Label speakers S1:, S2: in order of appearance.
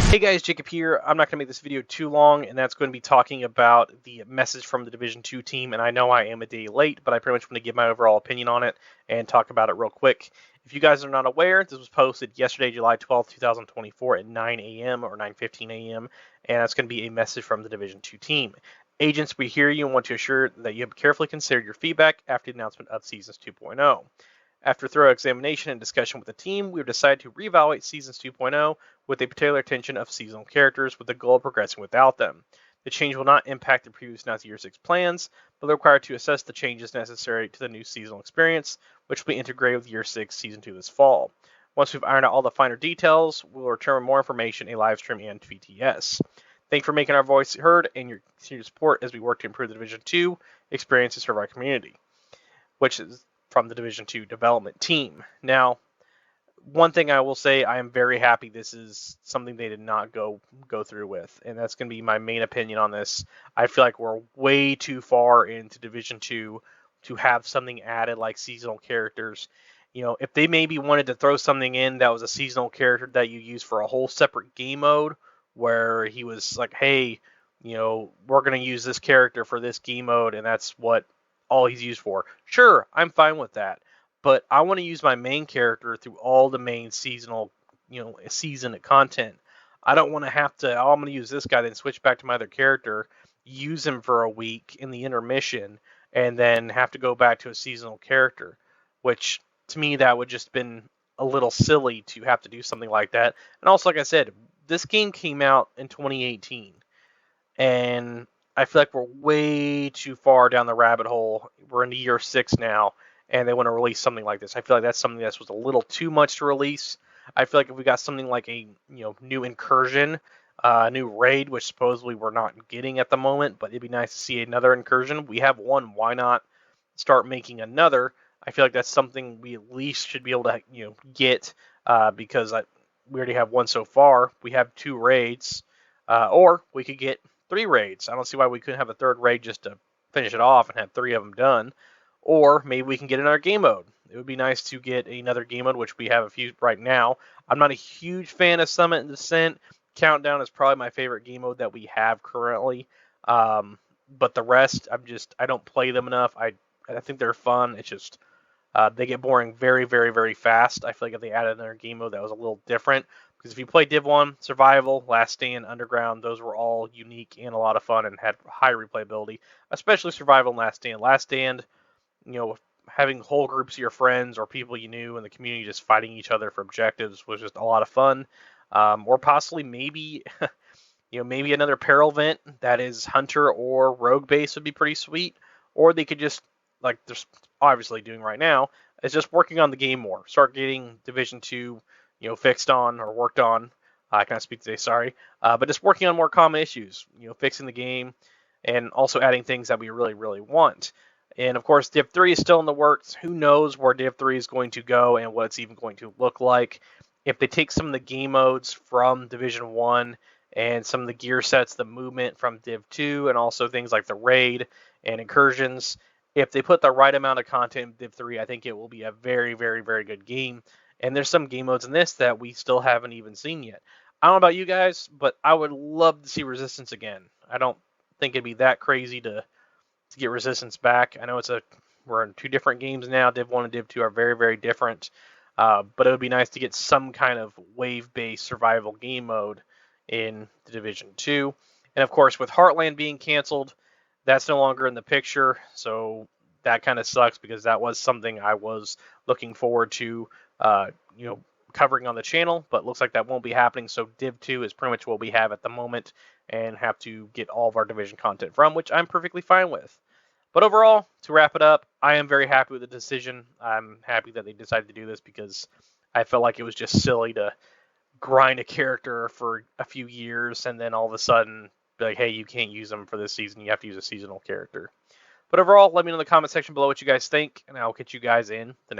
S1: Hey guys, Jacob here. I'm not going to make this video too long, and that's going to be talking about the message from the Division 2 team. And I know I am a day late, but I pretty much want to give my overall opinion on it and talk about it real quick. If you guys are not aware, this was posted yesterday, July 12th, 2024 at 9 a.m. or 9:15 a.m. And that's going to be a message from the Division 2 team. Agents, we hear you and want to assure that you have carefully considered your feedback after the announcement of Seasons 2.0. After thorough examination and discussion with the team, we have decided to reevaluate Seasons 2.0 with a particular attention of seasonal characters with the goal of progressing without them. The change will not impact the previous announced Year 6 plans, but they're required to assess the changes necessary to the new seasonal experience, which will be integrated with Year 6 Season 2 this fall. Once we've ironed out all the finer details, we'll return with more information, a live stream, and VTS. Thanks for making our voice heard and your continued support as we work to improve the Division 2 experiences for our community, which is from the Division 2 development team. Now, one thing I will say, I am very happy this is something they did not go through with, and that's going to be my main opinion on this. I feel like we're way too far into Division 2 to have something added like seasonal characters. You know, if they maybe wanted to throw something in that was a seasonal character that you use for a whole separate game mode, where he was like, hey, you know, we're going to use this character for this game mode, and that's what all he's used for. Sure, I'm fine with that. But I want to use my main character through all the main seasonal, season content. I don't want to have to, oh, I'm going to use this guy, then switch back to my other character, use him for a week in the intermission, and then have to go back to a seasonal character, which to me that would just been a little silly to have to do something like that. And also, like I said, this game came out in 2018, and I feel like we're way too far down the rabbit hole. We're into Year 6 now, and they want to release something like this. I feel like that's something that was a little too much to release. I feel like if we got something like a new incursion, new raid, which supposedly we're not getting at the moment, but it'd be nice to see another incursion. We have one. Why not start making another? I feel like that's something we at least should be able to get because we already have one so far. We have 2 raids, or we could get 3 raids. I don't see why we couldn't have a 3rd raid just to finish it off and have 3 of them done. Or maybe we can get another game mode. It would be nice to get another game mode, which we have a few right now. I'm not a huge fan of Summit and Descent. Countdown is probably my favorite game mode that we have currently. But the rest, I don't play them enough. I think they're fun. It's just they get boring very, very, very fast. I feel like if they added another game mode that was a little different, because if you play Div 1, Survival, Last Stand, Underground, those were all unique and a lot of fun and had high replayability, especially Survival and Last Stand. Last Stand, having whole groups of your friends or people you knew in the community just fighting each other for objectives was just a lot of fun. Or possibly maybe, maybe another peril vent that is Hunter or Rogue base would be pretty sweet. Or they could just, like they're obviously doing right now, is just working on the game more. Start getting Division 2, fixed on or worked on. I can't speak today, sorry. But just working on more common issues, fixing the game and also adding things that we really, really want. And of course, Div 3 is still in the works. Who knows where Div 3 is going to go and what it's even going to look like. If they take some of the game modes from Division 1 and some of the gear sets, the movement from Div 2, and also things like the raid and incursions, if they put the right amount of content in Div 3, I think it will be a very, very, very good game. And there's some game modes in this that we still haven't even seen yet. I don't know about you guys, but I would love to see Resistance again. I don't think it'd be that crazy to get Resistance back. I know we're in 2 different games now. Div 1 and Div 2 are very, very different. But it would be nice to get some kind of wave-based survival game mode in the Division 2. And of course, with Heartland being canceled, that's no longer in the picture. So that kind of sucks because that was something I was looking forward to, covering on the channel. But looks like that won't be happening. So Div 2 is pretty much what we have at the moment and have to get all of our Division content from, which I'm perfectly fine with. But overall, to wrap it up, I am very happy with the decision. I'm happy that they decided to do this because I felt like it was just silly to grind a character for a few years and then all of a sudden be like, hey, you can't use them for this season. You have to use a seasonal character. But overall, let me know in the comment section below what you guys think, and I'll catch you guys in the next